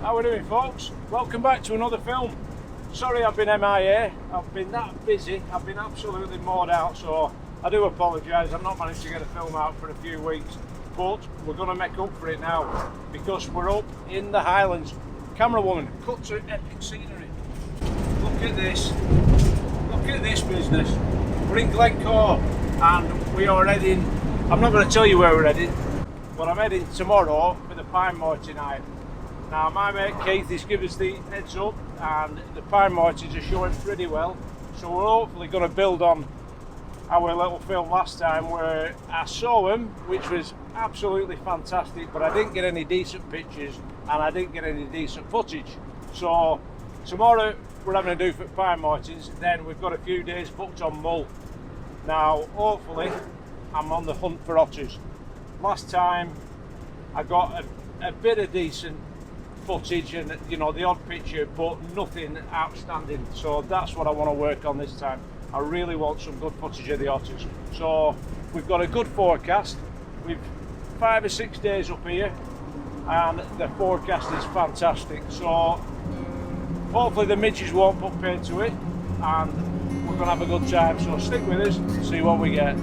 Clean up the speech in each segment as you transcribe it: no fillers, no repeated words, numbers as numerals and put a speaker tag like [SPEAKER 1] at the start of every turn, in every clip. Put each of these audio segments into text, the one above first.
[SPEAKER 1] How are we doing, folks? Welcome back to another film. Sorry I've been MIA, I've been that busy, I've been absolutely moored out, so I do apologise. I've not managed to get a film out for a few weeks, but we're going to make up for it now because we're up in the Highlands. Camera woman, cut to epic scenery. Look at this business. We're in Glencoe and we are heading, I'm not going to tell you where we're heading, but I'm heading tomorrow for the Pine Marten I. Now my mate Keith has given us the heads up and the Pine Martens are showing pretty well, so we're hopefully going to build on our little film last time where I saw them, which was absolutely fantastic, but I didn't get any decent pictures and I didn't get any decent footage. So tomorrow we're having a do for Pine Martens, then we've got a few days booked on mull. Now hopefully I'm on the hunt for otters. Last time I got a bit of decent footage and the odd picture, but nothing outstanding, so that's what I want to work on this time. I really want some good footage of the otters. So we've got a good forecast. We've 5 or 6 days up here and the forecast is fantastic, so hopefully the midges won't put pain to it and we're going to have a good time. So stick with us and see what we get.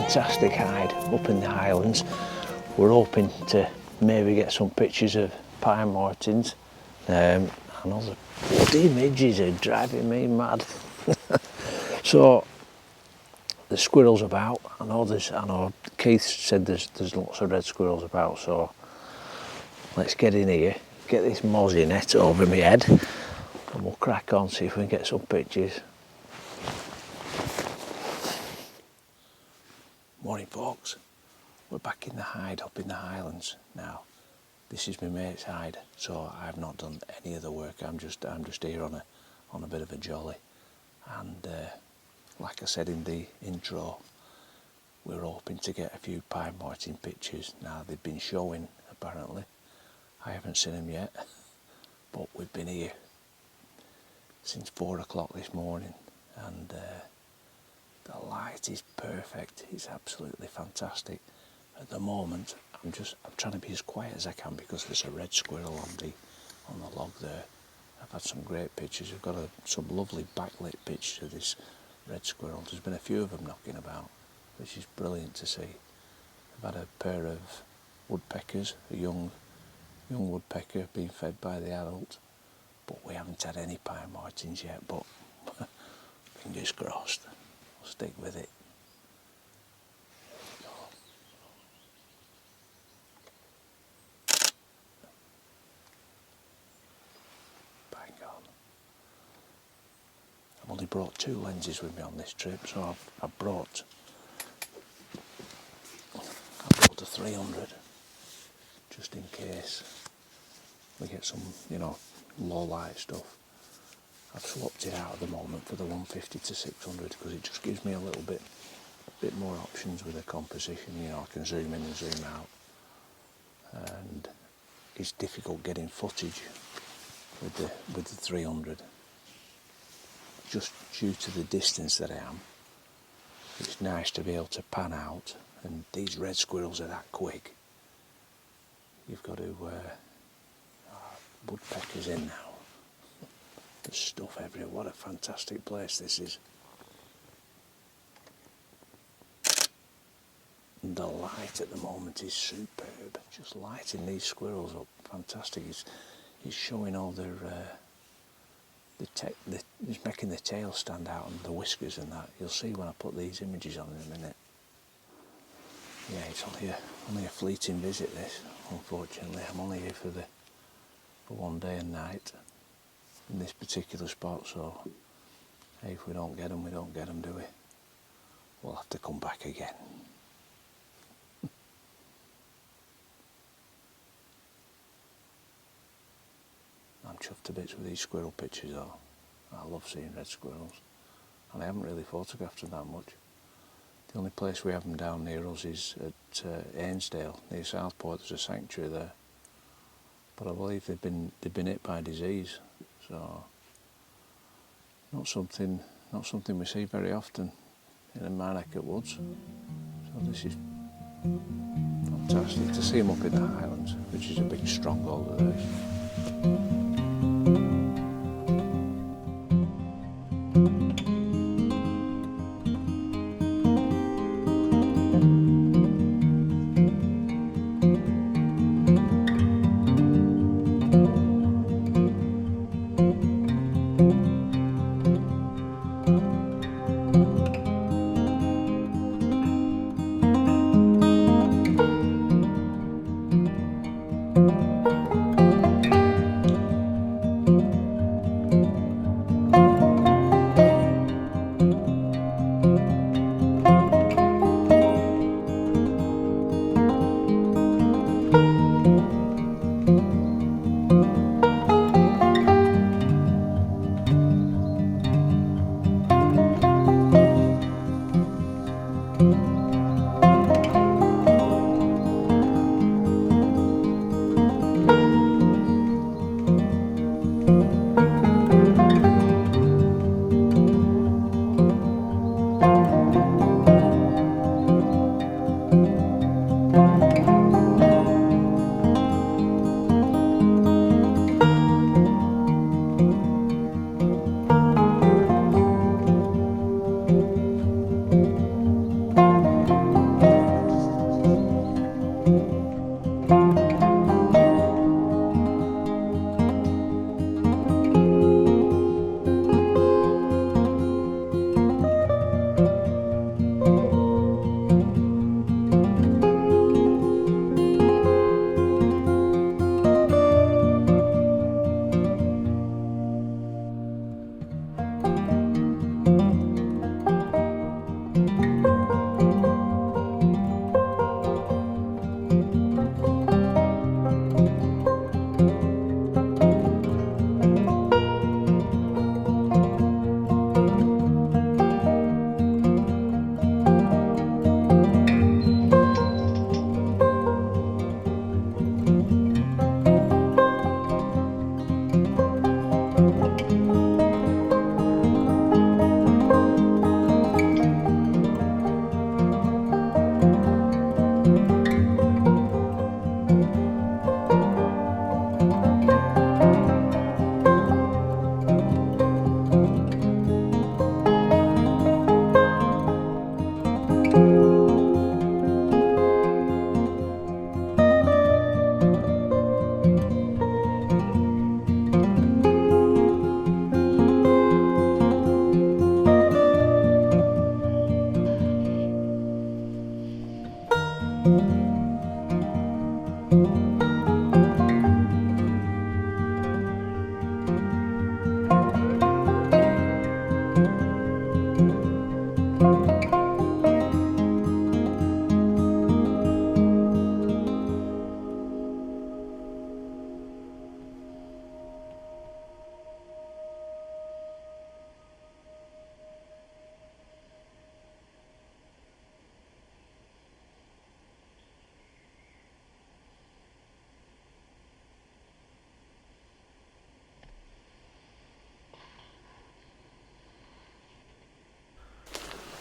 [SPEAKER 1] Fantastic hide up in the Highlands. We're hoping to maybe get some pictures of Pine Martens. I know the bloody midges are driving me mad. So the squirrels about. I know Keith said there's lots of red squirrels about. So let's get in here, get this mozzie net over my head, and we'll crack on, see if we can get some pictures. Morning, folks. We're back in the hide up in the Highlands now. This is my mate's hide, so I've not done any of the work. I'm just here on a bit of a jolly. And like I said in the intro, we're hoping to get a few Pine Marten pictures. Now they've been showing apparently. I haven't seen them yet, but we've been here since 4 o'clock this morning, and the light is perfect. It's absolutely fantastic. At the moment, I'm trying to be as quiet as I can because there's a red squirrel on the log there. I've had some great pictures. I've got some lovely backlit pictures of this red squirrel. There's been a few of them knocking about, which is brilliant to see. I've had a pair of woodpeckers, a young woodpecker being fed by the adult, but we haven't had any Pine Martens yet, but fingers crossed. Stick with it. Bang on. I've only brought 2 lenses with me on this trip, so I've brought a 300 just in case we get some, low light stuff. I've swapped it out at the moment for the 150 to 600 because it just gives me a bit more options with the composition. I can zoom in and zoom out, and it's difficult getting footage with the 300 just due to the distance that I am. It's nice to be able to pan out and these red squirrels are that quick. You've got to woodpeckers in now. There's stuff everywhere. What a fantastic place this is. And the light at the moment is superb. Just lighting these squirrels up, fantastic. It's showing all their it's making the tail stand out and the whiskers and that. You'll see when I put these images on in a minute. Yeah, it's only a fleeting visit, this, unfortunately. I'm only here for one day and night in this particular spot, so hey, if we don't get them, we don't get them, do we? We'll have to come back again. I'm chuffed to bits with these squirrel pictures though. I love seeing red squirrels, and I haven't really photographed them that much. The only place we have them down near us is at Ainsdale, near Southport. There's a sanctuary there, but I believe they've been hit by disease, so not something we see very often in my neck of woods. So this is fantastic to see them up in the Highlands, which is a big stronghold of theirs.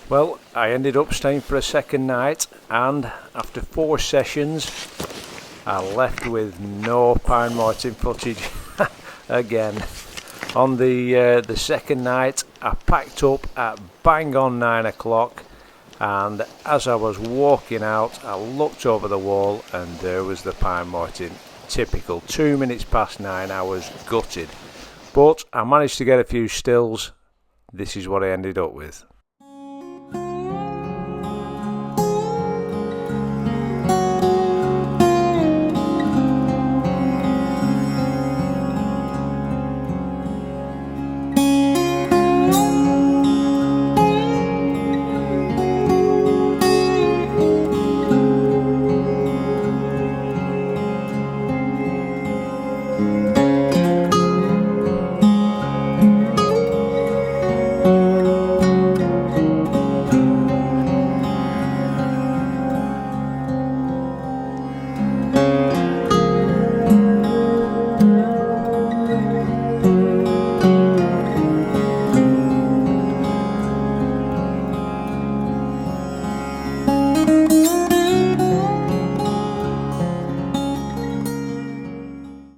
[SPEAKER 1] Well, I ended up staying for a second night, and after 4 sessions I left with no Pine Marten footage again. On the second night I packed up at bang on 9 o'clock, and as I was walking out I looked over the wall and there was the Pine Marten. Typical. 2 minutes past 9, I was gutted, but I managed to get a few stills. This is what I ended up with.